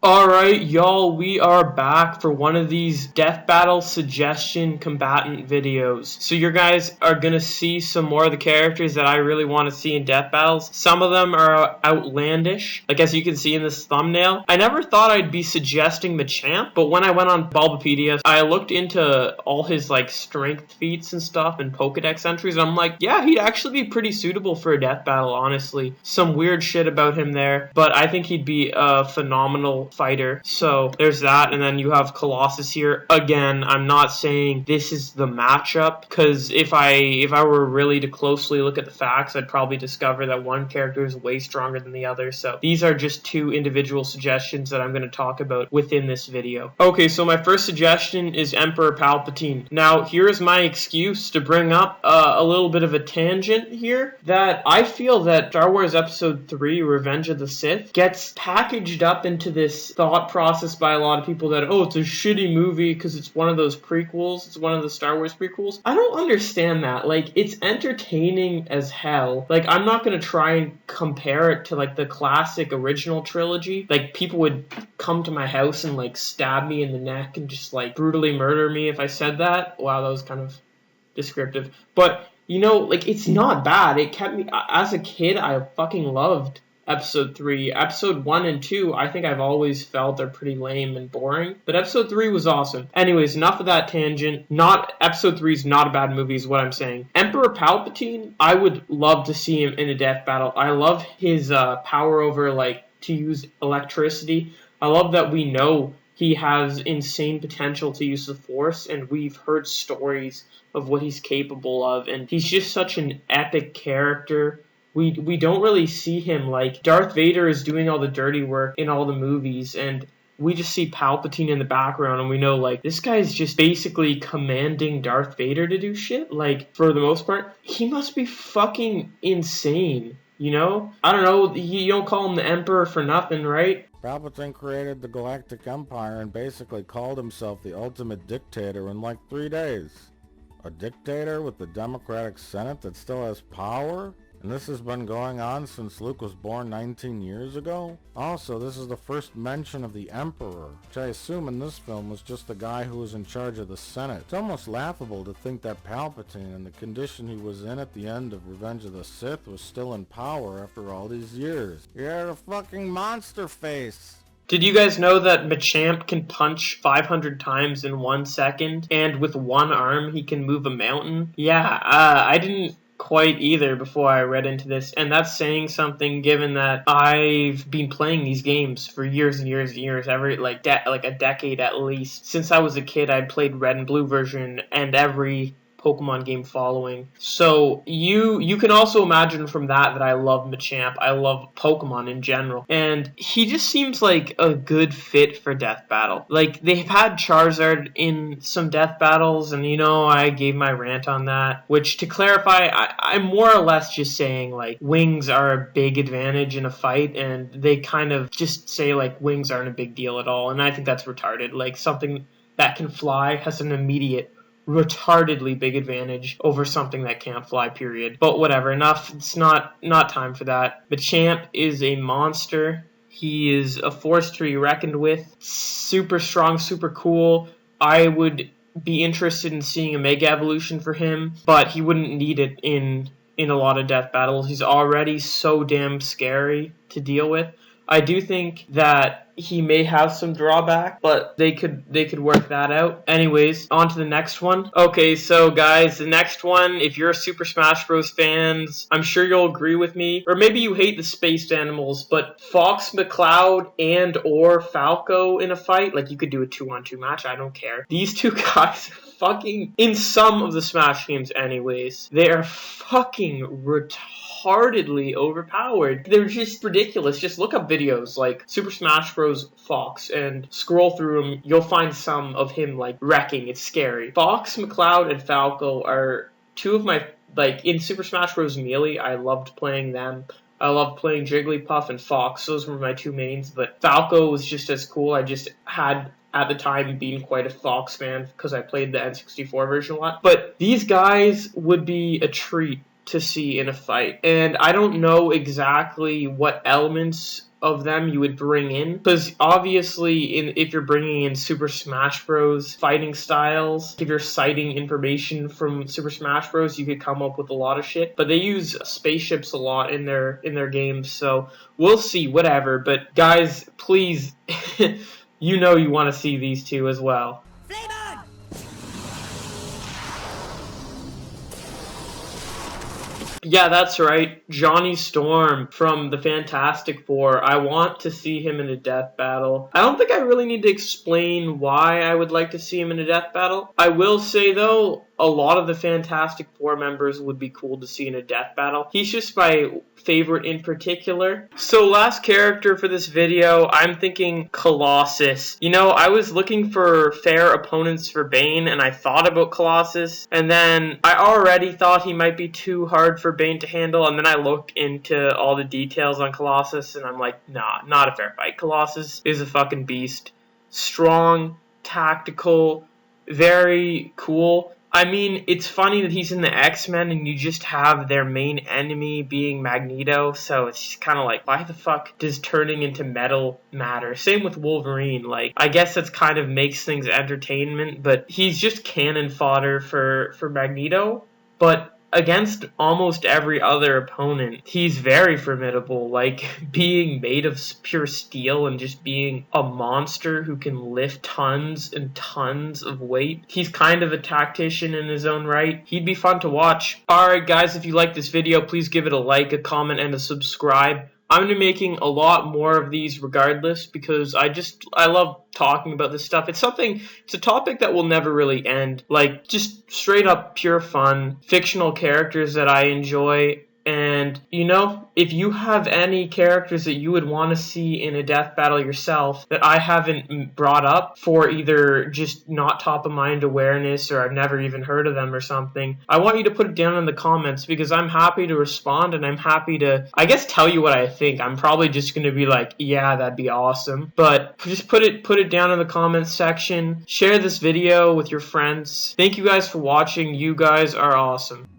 Alright, y'all, we are back for one of these Death Battle suggestion combatant videos. So you guys are gonna see some more of the characters that I really want to see in Death Battles. Some of them are outlandish, like as you can see in this thumbnail. I never thought I'd be suggesting Machamp, but when I went on Bulbapedia, I looked into all his like strength feats and stuff and Pokedex entries, and I'm like, yeah, he'd actually be pretty suitable for a Death Battle, honestly. Some weird shit about him there, but I think he'd be a phenomenal fighter. So there's that, and then you have Colossus here. Again, I'm not saying this is the matchup, because if I were really to closely look at the facts, I'd probably discover that one character is way stronger than the other. So these are just two individual suggestions that I'm going to talk about within this video. Okay, so my first suggestion is Emperor Palpatine. Now, here's my excuse to bring up a little bit of a tangent here, that I feel that Star Wars Episode 3, Revenge of the Sith, gets packaged up into this thought process by a lot of people that, oh, it's a shitty movie because it's one of those prequels, it's one of the Star Wars prequels. I don't understand that. Like, it's entertaining as hell. Like, I'm not gonna try and compare it to like the classic original trilogy. Like, people would come to my house and like stab me in the neck and just like brutally murder me if I said that. Wow, that was kind of descriptive. But you know, like, it's not bad. It kept me, as a kid, I fucking loved Episode 3. Episode 1 and 2, I think I've always felt they're pretty lame and boring. But Episode 3 was awesome. Anyways, enough of that tangent. Episode 3 is not a bad movie is what I'm saying. Emperor Palpatine, I would love to see him in a death battle. I love his power over, like, to use electricity. I love that we know he has insane potential to use the Force, and we've heard stories of what he's capable of. And he's just such an epic character. We don't really see him. Like, Darth Vader is doing all the dirty work in all the movies, and we just see Palpatine in the background, and we know, like, this guy's just basically commanding Darth Vader to do shit. Like, for the most part, he must be fucking insane, you know? I don't know, you don't call him the Emperor for nothing, right? Palpatine created the Galactic Empire and basically called himself the ultimate dictator in like 3 days. A dictator with the Democratic Senate that still has power? And this has been going on since Luke was born 19 years ago? Also, this is the first mention of the Emperor, which I assume in this film was just the guy who was in charge of the Senate. It's almost laughable to think that Palpatine, in the condition he was in at the end of Revenge of the Sith, was still in power after all these years. You're a fucking monster face! Did you guys know that Machamp can punch 500 times in 1 second, and with one arm he can move a mountain? Yeah, I didn't quite either before I read into this, and that's saying something given that I've been playing these games for years and years and years, every like a decade at least. Since I was a kid, I played Red and Blue version and every Pokemon game following. So you can also imagine from that I love Machamp. I love Pokemon in general. And he just seems like a good fit for Death Battle. Like, they've had Charizard in some Death Battles, and you know, I gave my rant on that. Which, to clarify, I'm more or less just saying, like, wings are a big advantage in a fight, and they kind of just say, like, wings aren't a big deal at all. And I think that's retarded. Like, something that can fly has an immediate retardedly big advantage over something that can't fly, period. But whatever, enough. It's not time for that. Machamp is a monster. He is a force to be reckoned with. Super strong, super cool. I would be interested in seeing a Mega Evolution for him, but he wouldn't need it in a lot of death battles. He's already so damn scary to deal with. I do think that he may have some drawback, but they could work that out. Anyways, on to the next one. Okay, so guys, the next one, if you're a Super Smash Bros. Fans, I'm sure you'll agree with me, or maybe you hate the spaced animals, but Fox McCloud and or Falco in a fight, like, you could do a 2-on-2 match, I don't care. These two guys fucking, in some of the Smash games anyways, they are fucking retardedly overpowered. They're just ridiculous. Just look up videos like Super Smash Bros. Fox and scroll through them. You'll find some of him like wrecking. It's scary. Fox, McCloud, and Falco are two of my, like, in Super Smash Bros. Melee, I loved playing them. I loved playing Jigglypuff and Fox. Those were my two mains, but Falco was just as cool. I just had, at the time, being quite a Fox fan because I played the N64 version a lot. But these guys would be a treat to see in a fight. And I don't know exactly what elements of them you would bring in, because obviously if you're bringing in Super Smash Bros. Fighting styles, if you're citing information from Super Smash Bros., you could come up with a lot of shit, but they use spaceships a lot in their games, so we'll see, whatever. But guys, please, you know you want to see these two as well. Yeah, that's right. Johnny Storm from the Fantastic Four. I want to see him in a death battle. I don't think I really need to explain why I would like to see him in a death battle. I will say, though, a lot of the Fantastic Four members would be cool to see in a death battle. He's just my favorite in particular. So last character for this video, I'm thinking Colossus. You know, I was looking for fair opponents for Bane, and I thought about Colossus, and then I already thought he might be too hard for Bane to handle, and then I looked into all the details on Colossus, and I'm like, nah, not a fair fight. Colossus is a fucking beast. Strong, tactical, very cool. I mean, it's funny that he's in the X-Men and you just have their main enemy being Magneto, so it's just kind of like, why the fuck does turning into metal matter? Same with Wolverine. Like, I guess that's kind of makes things entertainment, but he's just cannon fodder for Magneto. But against almost every other opponent, he's very formidable, like being made of pure steel and just being a monster who can lift tons and tons of weight. He's kind of a tactician in his own right. He'd be fun to watch. Alright guys, if you like this video, please give it a like, a comment, and a subscribe. I'm going to be making a lot more of these regardless, because I love talking about this stuff. It's a topic that will never really end. Like, just straight up pure fun, fictional characters that I enjoy. And, you know, if you have any characters that you would want to see in a death battle yourself that I haven't brought up for either just not top of mind awareness or I've never even heard of them or something, I want you to put it down in the comments, because I'm happy to respond and I'm happy to, I guess, tell you what I think. I'm probably just going to be like, yeah, that'd be awesome. But just put it down in the comments section. Share this video with your friends. Thank you guys for watching. You guys are awesome.